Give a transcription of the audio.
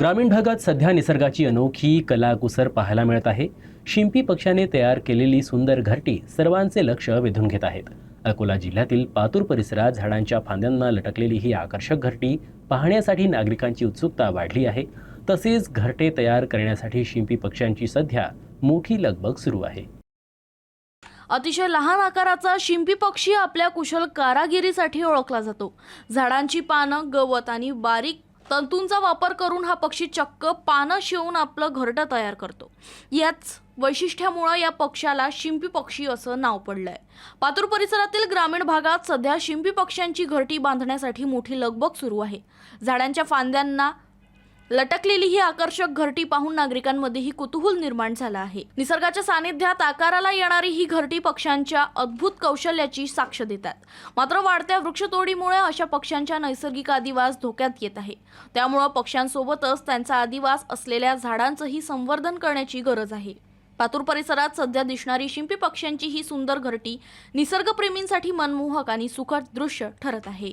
ग्रामीण भागात सध्या निसर्गाची अनोखी कलाकुसर पाहायला मिळत आहे। शिंपी पक्ष्याने तयार केलेली सुंदर घरटी सर्वांचे लक्ष वेधून घेत आहेत। अकोला जिल्ह्यातील पातूर परिसरात झाडांच्या फांद्यांना लटकलेली ही आकर्षक घरटी पाहण्यासाठी नागरिकांची उत्सुकता वाढली आहे। तसेच घरटे तयार करण्यासाठी शिंपी पक्ष्यांची सध्या मोठी लगबग सुरू आहे। अतिशय लहान आकाराचा शिंपी पक्षी आपल्या कुशल कारागिरीसाठी ओळखला जातो। झाडांची पानं, गवत आणि बारीक तंतूंचा वापर करून हा पक्षी चक्क पानं शिवून आपलं घरटं तयार करतो। याच वैशिष्ट्यामुळे या पक्ष्याला शिंपी पक्षी असं नाव पडलंय। पातूर परिसरातील ग्रामीण भागात सध्या शिंपी पक्ष्यांची घरटी बांधण्यासाठी मोठी लगबग सुरू आहे। झाडांच्या फांद्यांना लटकलेली ही आकर्षक घरटी पाहून नागरिकांमध्येही कुतूहल निर्माण झालं आहे। निसर्गाच्या सानिध्यात आकाराला येणारी ही घरटी पक्ष्यांच्या अद्भुत कौशल्याची साक्ष देतात। मात्र वाढत्या वृक्षतोडीमुळे अशा पक्ष्यांच्या नैसर्गिक आदिवास धोक्यात येत आहे। त्यामुळे पक्ष्यांसोबतच त्यांचा आदिवास असलेल्या झाडांचंही संवर्धन करण्याची गरज आहे। पातूर परिसरात सध्या दिसणारी शिंपी पक्ष्यांची ही सुंदर घरटी निसर्गप्रेमींसाठी मनमोहक आणि सुखद दृश्य ठरत आहे।